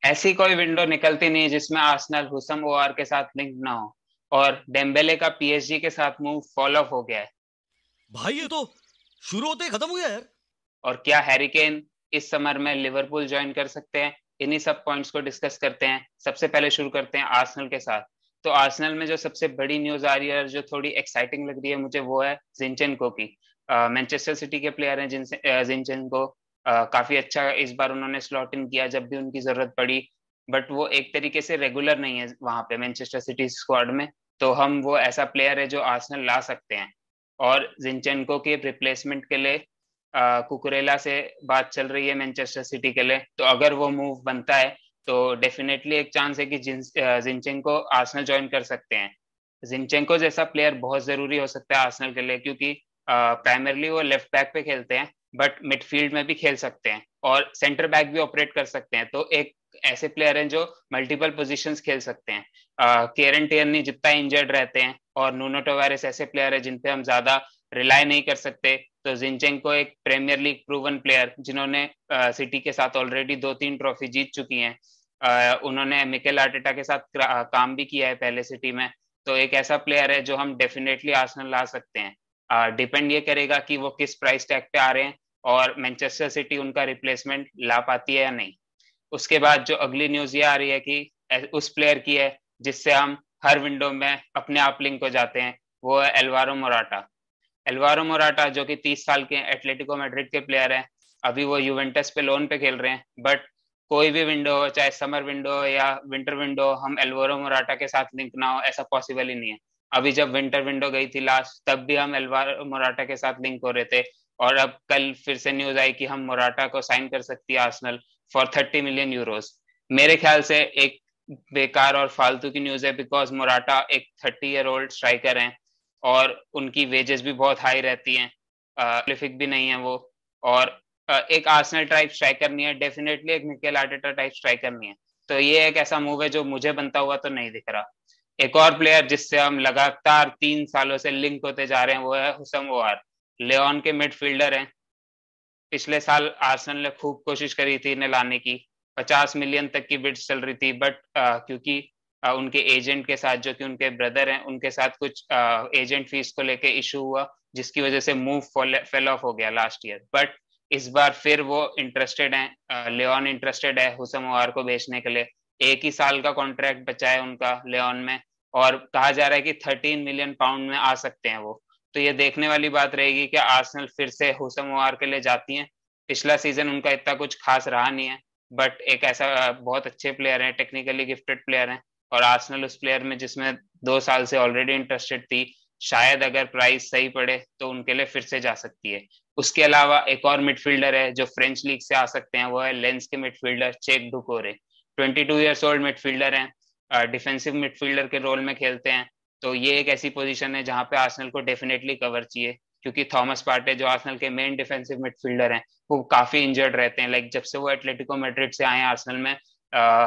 ऐसी कोई विंडो निकलती नहीं जिसमें आर्सेनल हुसम ओआर के साथ लिंक ना हो। और डेम्बेले का पीएसजी के साथ मूव फॉल ऑफ हो गया है। भाई ये तो शुरू होते ही खत्म हो गया यार। और क्या हैरी केन इस समर में लिवरपूल ज्वाइन कर सकते हैं? इन्हीं सब पॉइंट्स को डिस्कस करते हैं। सबसे पहले शुरू करते हैं आर्सेनल के साथ। तो आर्सेनल में जो सबसे बड़ी न्यूज आ रही है और जो थोड़ी एक्साइटिंग लग रही है मुझे, वो है जिंचेंको की। मैनचेस्टर सिटी के प्लेयर हैं जिनसे जिंचेंको। काफी अच्छा इस बार उन्होंने स्लॉट इन किया जब भी उनकी जरूरत पड़ी। बट वो एक तरीके से रेगुलर नहीं है वहां पे मैनचेस्टर सिटी स्क्वाड में। तो हम वो ऐसा प्लेयर है जो आर्सेनल ला सकते हैं। और जिंचेंको के रिप्लेसमेंट के लिए कुकुरेला से बात चल रही है मैनचेस्टर सिटी के लिए। तो अगर वो मूव बनता है तो डेफिनेटली एक चांस है कि जिंचेंको आर्सेनल ज्वाइन कर सकते हैं। जिंचेंको जैसा प्लेयर बहुत जरूरी हो सकता है आर्सेनल के लिए, क्योंकि प्राइमरली वो लेफ्ट बैक पे खेलते हैं बट मिडफील्ड में भी खेल सकते हैं और सेंटर बैक भी ऑपरेट कर सकते हैं। तो एक ऐसे प्लेयर हैं जो मल्टीपल पोजीशंस खेल सकते हैं। केरन टियर्नी जितना इंजर्ड रहते हैं और नूनो टोवारेस ऐसे प्लेयर है जिन पे हम ज्यादा रिलाई नहीं कर सकते। तो जिंचेंको एक प्रीमियर लीग प्रूवन प्लेयर जिन्होंने सिटी के साथ ऑलरेडी 2-3 ट्रॉफी जीत चुकी हैं। उन्होंने मिकेल आर्टेटा के साथ काम भी किया है पहले सिटी में। तो एक ऐसा प्लेयर है जो हम डेफिनेटली आर्सेनल ला सकते हैं। डिपेंड ये करेगा कि वो किस प्राइस टैग पे आ रहे हैं और मैनचेस्टर सिटी उनका रिप्लेसमेंट ला पाती है या नहीं। उसके बाद जो अगली न्यूज ये आ रही है कि उस प्लेयर की है जिससे हम हर विंडो में अपने आप लिंक हो जाते हैं, वो है एल्वारो मोराटा। एल्वारो मोराटा जो कि 30 साल के एटलेटिको मैड्रिड के प्लेयर हैं। अभी वो यूवेंटस पे लोन पे खेल रहे हैं। बट कोई भी विंडो हो, चाहे समर विंडो हो या विंटर विंडो हो, हम एल्वारो मोराटा के साथ लिंक ना हो ऐसा पॉसिबल ही नहीं है। अभी जब विंटर विंडो गई थी लास्ट, तब भी हम एल्वारो मोराटा के साथ लिंक हो रहे थे। और अब कल फिर से न्यूज आई कि हम मोराटा को साइन कर सकती है आर्सेनल फॉर 30 मिलियन यूरोज। मेरे ख्याल से एक बेकार और फालतू की न्यूज है, बिकॉज मोराटा एक 30 ईयर ओल्ड स्ट्राइकर हैं और उनकी वेजेस भी बहुत हाई रहती हैं। प्लिफिक भी नहीं है वो। और एक आर्सेनल टाइप स्ट्राइकर नहीं है, डेफिनेटली एक मिकेल आर्टेटा टाइप स्ट्राइकर नहीं है। तो ये एक ऐसा मूव है जो मुझे बनता हुआ तो नहीं दिख रहा। एक और प्लेयर जिससे हम लगातार 3 सालों से लिंक होते जा रहे हैं वो है हुसम ओआर। लियोन के मिडफील्डर हैं। पिछले साल आर्सेनल ने खूब कोशिश करी थी इन्हें लाने की। 50 मिलियन तक की बिड्स चल रही थी बट क्योंकि उनके एजेंट के साथ, जो कि उनके ब्रदर हैं, उनके साथ कुछ एजेंट फीस को लेके इशू हुआ जिसकी वजह से मूव फेल ऑफ हो गया लास्ट ईयर। बट इस बार फिर वो इंटरेस्टेड हैं, लियोन इंटरेस्टेड है हुसम ओआर को बेचने के लिए। 1 ही साल का कॉन्ट्रैक्ट बचा है उनका लियोन में। और कहा जा रहा है कि 13 मिलियन पाउंड में आ सकते हैं वो। तो ये देखने वाली बात रहेगी कि आर्सेनल फिर से हुसम ओआर के लिए जाती है। पिछला सीजन उनका इतना कुछ खास रहा नहीं है। बट एक ऐसा बहुत अच्छे प्लेयर हैं, टेक्निकली गिफ्टेड प्लेयर हैं। और आर्सेनल उस प्लेयर में जिसमें 2 साल से ऑलरेडी इंटरेस्टेड थी, शायद अगर प्राइस सही पड़े तो उनके लिए फिर से जा सकती है। उसके अलावा एक और मिडफील्डर है जो फ्रेंच लीग से आ सकते हैं, वो है लेंस के midfielder Cheick Doucoure. 22 years old midfielder हैं, डिफेंसिव मिडफील्डर के रोल में खेलते हैं। तो ये एक ऐसी पोजीशन है जहां पे आर्सेनल को डेफिनेटली कवर चाहिए, क्योंकि थॉमस पार्टे जो आर्सेनल के मेन डिफेंसिव मिडफील्डर हैं वो काफी इंजर्ड रहते हैं। लाइक जब से वो एटलेटिको मैड्रिड से आए हैं आर्सेनल में,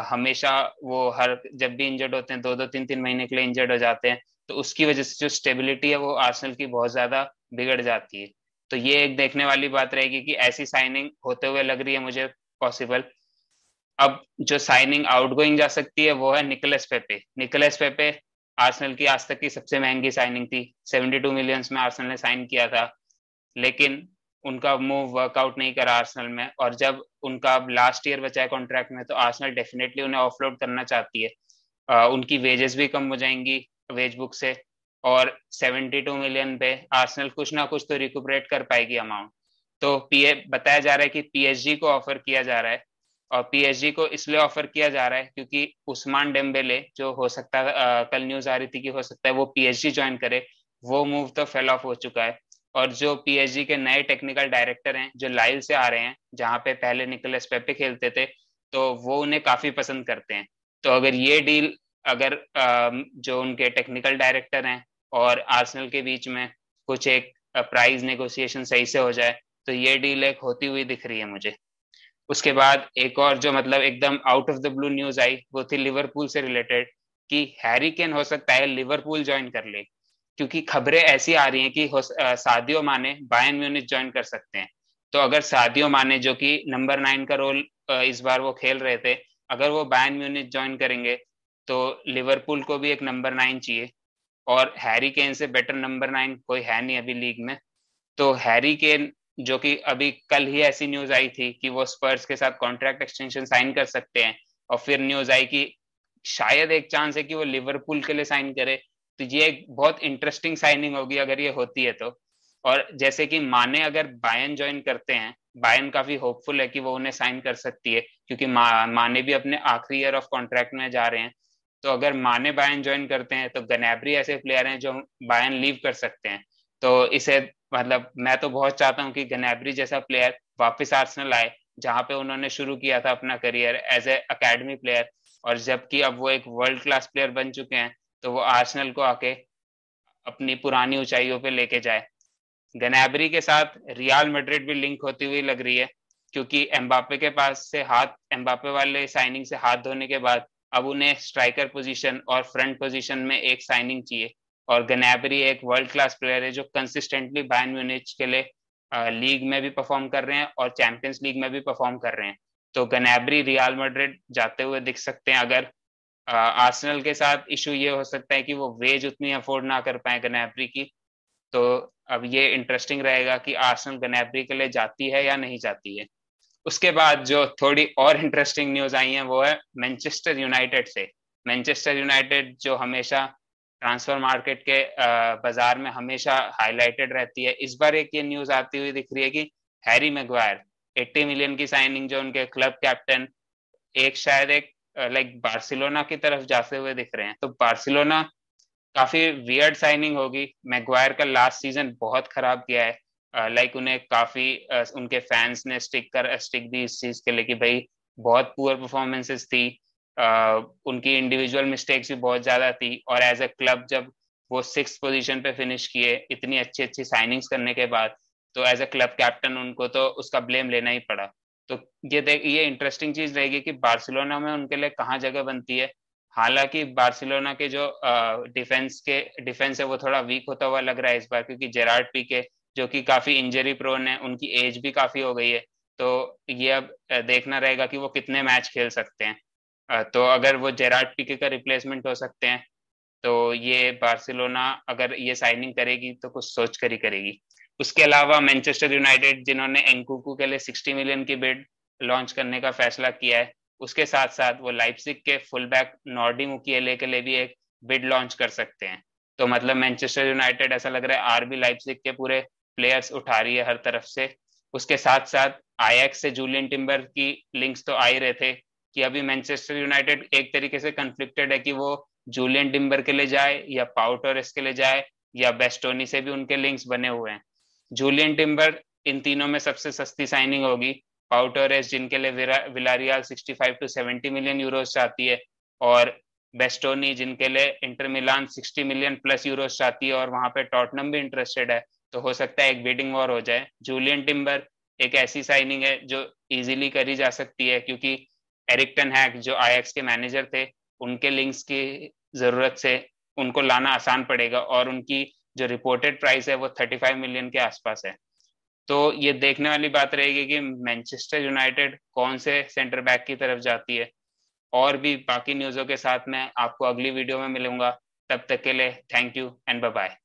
हमेशा वो हर जब भी इंजर्ड होते हैं 2-2 3-3 महीने के लिए इंजर्ड हो जाते हैं। तो उसकी वजह से जो स्टेबिलिटी है वो आर्सेनल की बहुत ज्यादा बिगड़ जाती है। तो ये एक देखने वाली बात रहेगी कि ऐसी साइनिंग होते हुए लग रही है मुझे पॉसिबल। अब जो साइनिंग आउटगोइंग जा सकती है वो है निकोलस पेपे। निकोलस पेपे आर्सेनल की आज तक की सबसे महंगी साइनिंग थी। 72 मिलियंस में आर्सेनल ने साइन किया था। लेकिन उनका मूव वर्कआउट नहीं करा आर्सेनल में। और जब उनका अब लास्ट ईयर बचा है कॉन्ट्रैक्ट में, तो आर्सेनल डेफिनेटली उन्हें ऑफलोड करना चाहती है। उनकी वेजेस भी कम हो जाएंगी वेज बुक से। और 72 मिलियन पे आर्सेनल कुछ ना कुछ तो रिकुपरेट कर पाएगी अमाउंट। तो पीए बताया जा रहा है कि पीएसजी को ऑफर किया जा रहा है। और पीएसजी को इसलिए ऑफर किया जा रहा है क्योंकि उस्मान डेम्बेले जो हो सकता है, कल न्यूज आ रही थी कि हो सकता है वो पीएसजी ज्वाइन करे। वो मूव तो फेल ऑफ हो चुका है। और जो पीएसजी के नए टेक्निकल डायरेक्टर हैं जो लाइल से आ रहे हैं, जहां पे पहले निकोलस पेपे खेलते थे, तो वो उन्हें काफी पसंद करते हैं। तो अगर ये डील, अगर जो उनके टेक्निकल डायरेक्टर हैं और आर्सेनल के बीच में कुछ एक प्राइस नेगोशिएशन सही से हो जाए, तो ये डील एक होती हुई दिख रही है मुझे। उसके बाद एक और जो मतलब एकदम out of the blue news आई, वो थी लिवरपूल से रिलेटेड, कि हैरी केन हो सकता है लिवरपूल ज्वाइन कर ले। क्योंकि खबरें ऐसी आ रही हैं कि सादियो माने बायर्न म्यूनिच ज्वाइन कर सकते हैं। तो अगर सादियो माने, जो कि नंबर 9 का रोल इस बार वो खेल रहे थे, अगर वो बायर्न म्यूनिच ज्वाइन करेंगे तो लिवरपूल को भी एक नंबर 9 चाहिए, और हैरी केन से बेटर नंबर 9 कोई है नहीं अभी लीग में। तो हैरी केन, जो कि अभी कल ही ऐसी न्यूज आई थी कि वो स्पर्स के साथ कॉन्ट्रैक्ट एक्सटेंशन साइन कर सकते हैं, और फिर न्यूज आई कि शायद एक चांस है कि वो लिवरपूल के लिए साइन करे। तो ये एक बहुत इंटरेस्टिंग साइनिंग होगी अगर ये होती है तो। और जैसे कि माने अगर बायर्न ज्वाइन करते हैं, बायर्न काफी होपफुल है कि वो उन्हें साइन कर सकती है, क्योंकि माने भी अपने आखिरी ईयर ऑफ कॉन्ट्रैक्ट में जा रहे हैं। तो अगर माने बायर्न ज्वाइन करते हैं तो गनैब्री ऐसे प्लेयर हैं जो बायर्न लीव कर सकते हैं। तो इसे मतलब मैं तो बहुत चाहता हूँ कि गनैब्री जैसा प्लेयर वापस आर्सेनल आए, जहां पे उन्होंने शुरू किया था अपना career as a academy player, और जबकि अब वो एक वर्ल्ड क्लास प्लेयर बन चुके हैं तो वो आर्सेनल को आके अपनी पुरानी ऊंचाइयों पे लेके जाए। गनैब्री के साथ रियल मैड्रिड भी लिंक होती हुई लग रही है, क्योंकि एम्बापे के पास से एम्बापे वाले साइनिंग से हाथ धोने के बाद अब उन्हें स्ट्राइकर पोजीशन और फ्रंट पोजीशन में एक साइनिंग चाहिए। और गनैब्री एक वर्ल्ड क्लास प्लेयर है जो कंसिस्टेंटली बायर्न म्यूनिच के लिए लीग में भी परफॉर्म कर रहे हैं और चैंपियंस लीग में भी परफॉर्म कर रहे हैं। तो गनैब्री रियल मैड्रिड जाते हुए दिख सकते हैं। अगर आर्सेनल के साथ इशू ये हो सकता है कि वो वेज उतनी अफोर्ड ना कर पाए गनैब्री की। तो अब ये इंटरेस्टिंग रहेगा कि आर्सेनल गनैब्री के लिए जाती है या नहीं जाती है। उसके बाद जो थोड़ी और इंटरेस्टिंग न्यूज आई है वो है मैनचेस्टर यूनाइटेड से। मैनचेस्टर यूनाइटेड जो हमेशा ट्रांसफर मार्केट के बाजार में हमेशा हाईलाइटेड रहती है, इस बार एक ये न्यूज आती हुई दिख रही है कि हैरी मैग्वायर 80 मिलियन की साइनिंग, जो उनके क्लब कैप्टन एक शायद एक लाइक बार्सिलोना की तरफ जाते हुए दिख रहे हैं। तो बार्सिलोना काफी वियर्ड साइनिंग होगी। मैग्वायर का लास्ट सीजन बहुत खराब गया है, लाइक उन्हें काफी उनके फैंस ने स्टिक दी इस चीज के लिए कि भाई बहुत पुअर परफॉर्मेंसेस थी, उनकी इंडिविजुअल मिस्टेक्स भी बहुत ज्यादा थी, और एज ए क्लब जब वो 6th पोजीशन पे फिनिश किए इतनी अच्छी अच्छी साइनिंग्स करने के बाद, तो एज ए क्लब कैप्टन उनको तो उसका ब्लेम लेना ही पड़ा। तो ये इंटरेस्टिंग चीज रहेगी कि बार्सिलोना में उनके लिए कहाँ जगह बनती है। हालांकि बार्सिलोना के जो डिफेंस है वो थोड़ा वीक होता हुआ लग रहा है इस बार, क्योंकि जेरार्ड पीके जो कि काफी इंजरी प्रोन है, उनकी एज भी काफी हो गई है। तो ये अब देखना रहेगा कि वो कितने मैच खेल सकते हैं। तो अगर वो जेरार्ड पीके का रिप्लेसमेंट हो सकते हैं तो ये बार्सिलोना अगर ये साइनिंग करेगी तो कुछ सोच कर ही करेगी। उसके अलावा मैनचेस्टर यूनाइटेड, जिन्होंने एंकुकू के लिए 60 मिलियन की बिड लॉन्च करने का फैसला किया है, उसके साथ साथ वो लाइप्जिग के फुल बैक नॉर्डी मुकिएले के लिए भी एक बिड लॉन्च कर सकते हैं। तो मतलब मैनचेस्टर यूनाइटेड ऐसा लग रहा है आरबी लाइप्जिग के पूरे प्लेयर्स उठा रही है हर तरफ से। उसके साथ साथ आयैक्स से जूलियन टिम्बर की लिंक्स तो आ ही रहे थे कि अभी मैनचेस्टर यूनाइटेड एक तरीके से कन्फ्लिक्टेड है कि वो जूलियन टिम्बर के लिए जाए या पाउ टोरेस के लिए जाए, या बेस्टोनी से भी उनके लिंक्स बने हुए हैं। जूलियन टिम्बर इन तीनों में सबसे सस्ती साइनिंग होगी। पाउ टोरेस जिनके लिए विलारियल 65 to 70 मिलियन यूरोस चाहती है, और बेस्टोनी जिनके लिए Inter Milan 60 million plus Euros चाहती है, और वहां पे टॉटनम भी इंटरेस्टेड है। तो हो सकता है एक बिडिंग वॉर हो जाए। जूलियन टिम्बर एक ऐसी साइनिंग है जो इजीली करी जा सकती है, क्योंकि एरिक टेन हैग जो आयैक्स के मैनेजर थे, उनके लिंक्स की जरूरत से उनको लाना आसान पड़ेगा, और उनकी जो रिपोर्टेड प्राइस है वो 35 मिलियन के आसपास है। तो ये देखने वाली बात रहेगी कि मैनचेस्टर यूनाइटेड कौन से सेंटर बैक की तरफ जाती है। और भी बाकी न्यूज़ों के साथ मैं आपको अगली वीडियो में मिलूंगा। तब तक के लिए thank you and bye bye.